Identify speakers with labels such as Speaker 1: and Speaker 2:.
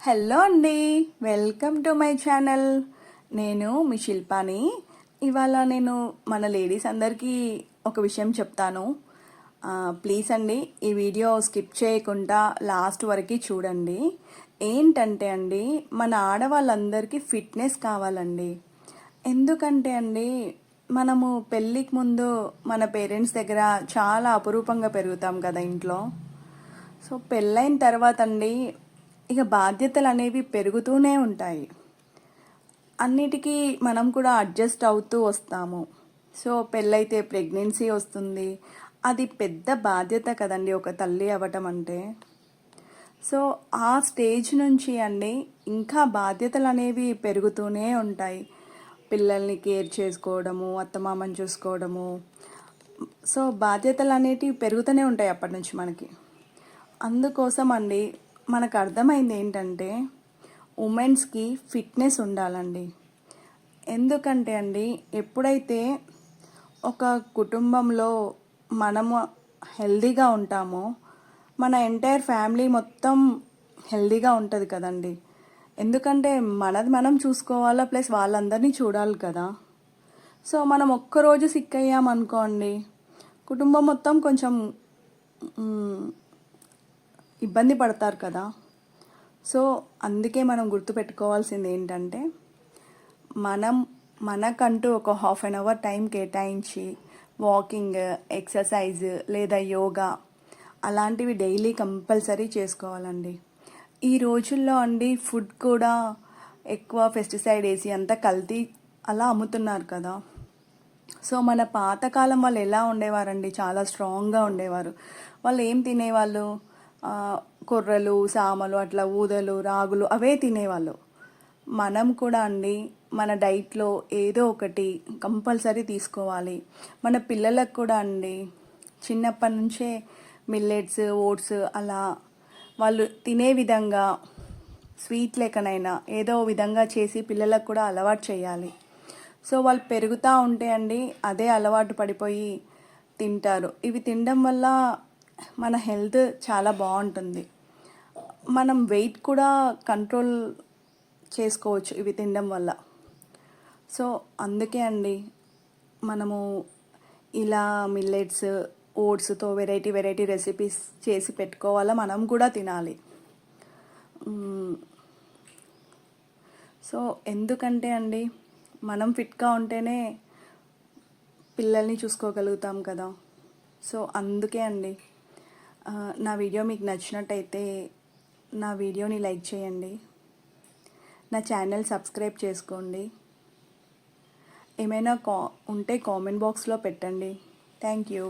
Speaker 1: Hello అండి, welcome to my channel. నేను మీ శిల్పాని. ఇవాళ నేను మన లేడీస్ అందరికీ ఒక విషయం చెప్తాను. ప్లీజ్ అండి, ఈ వీడియో స్కిప్ చేయకుండా లాస్ట్ వరకు చూడండి. ఏంటంటే అండి, మన ఆడవాళ్ళందరికీ ఫిట్నెస్ కావాలండి. ఎందుకంటే అండి, మనము పెళ్ళికి ముందు మన పేరెంట్స్ దగ్గర చాలా అపురూపంగా పెరుగుతాం కదా ఇంట్లో. సో పెళ్ళైన తర్వాత అండి, ఇక బాధ్యతలు అనేవి పెరుగుతూనే ఉంటాయి. అన్నిటికీ మనం కూడా అడ్జస్ట్ అవుతూ వస్తాము. సో పెళ్ళైతే ప్రెగ్నెన్సీ వస్తుంది. అది పెద్ద బాధ్యత కదండి ఒక తల్లి అవ్వటం అంటే. సో ఆ స్టేజ్ నుంచి అండి ఇంకా బాధ్యతలు అనేవి పెరుగుతూనే ఉంటాయి. పిల్లల్ని కేర్ చేసుకోవడము, అత్తమామని చూసుకోవడము. సో బాధ్యతలు అనేటివి పెరుగుతూనే ఉంటాయి అప్పటి నుంచి మనకి. అందుకోసం అండి, మనకు అర్థమైంది ఏంటంటే ఉమెన్స్కి ఫిట్నెస్ ఉండాలండి. ఎందుకంటే అండి, ఎప్పుడైతే ఒక కుటుంబంలో మనము హెల్దీగా ఉంటామో మన ఎంటైర్ ఫ్యామిలీ మొత్తం హెల్దీగా ఉంటుంది కదండి. ఎందుకంటే మనది మనం చూసుకోవాలా, ప్లస్ వాళ్ళందరినీ చూడాలి కదా. సో మనం ఒక్కరోజు సిక్ అయ్యామనుకోండి, కుటుంబం మొత్తం కొంచెం ఇబ్బంది పడతారు కదా. సో అందుకే మనం గుర్తుపెట్టుకోవాల్సింది ఏంటంటే, మనం మనకంటూ ఒక హాఫ్ అన్ అవర్ టైం కేటాయించి వాకింగ్, ఎక్సర్సైజ్ లేదా యోగా అలాంటివి డైలీ కంపల్సరీ చేసుకోవాలండి. ఈ రోజుల్లో అండి ఫుడ్ కూడా ఎక్కువ పెస్టిసైడ్ వేసి అంతా కల్తీ అలా అమ్ముతున్నారు కదా. సో మన పాతకాలం వాళ్ళు ఎలా ఉండేవారండి, చాలా స్ట్రాంగ్గా ఉండేవారు. వాళ్ళు ఏం తినేవాళ్ళు, కొర్రలు, సామలు, అట్లా ఊదలు, రాగులు అవే తినేవాళ్ళు. మనం కూడా అండి మన డైట్లో ఏదో ఒకటి కంపల్సరీ తీసుకోవాలి. మన పిల్లలకు కూడా అండి చిన్నప్పటి నుంచే మిల్లెట్స్, ఓట్స్ అలా వాళ్ళు తినే విధంగా స్వీట్ లెక్కనైనా ఏదో విధంగా చేసి పిల్లలకు కూడా అలవాటు చేయాలి. సో వాళ్ళు పెరుగుతూ ఉంటే అండి అదే అలవాటు పడిపోయి తింటారు. ఇవి తినడం వల్ల మన హెల్త్ చాలా బాగుంటుంది. మనం వెయిట్ కూడా కంట్రోల్ చేసుకోవచ్చు ఇవి తినడం వల్ల. సో అందుకే అండి మనము ఇలా మిల్లెట్స్, ఓట్స్తో వెరైటీ వెరైటీ రెసిపీస్ చేసి పెట్టుకోవాలా, మనం కూడా తినాలి. సో ఎందుకంటే అండి, మనం ఫిట్గా ఉంటేనే పిల్లల్ని చూసుకోగలుగుతాం కదా. సో అందుకే అండి, నా వీడియో మీకు నచ్చినట్టయితే నా వీడియోని లైక్ చేయండి, నా ఛానల్ సబ్స్క్రైబ్ చేసుకోండి. ఏమైనా ఉంటే కామెంట్ బాక్స్లో పెట్టండి. Thank you.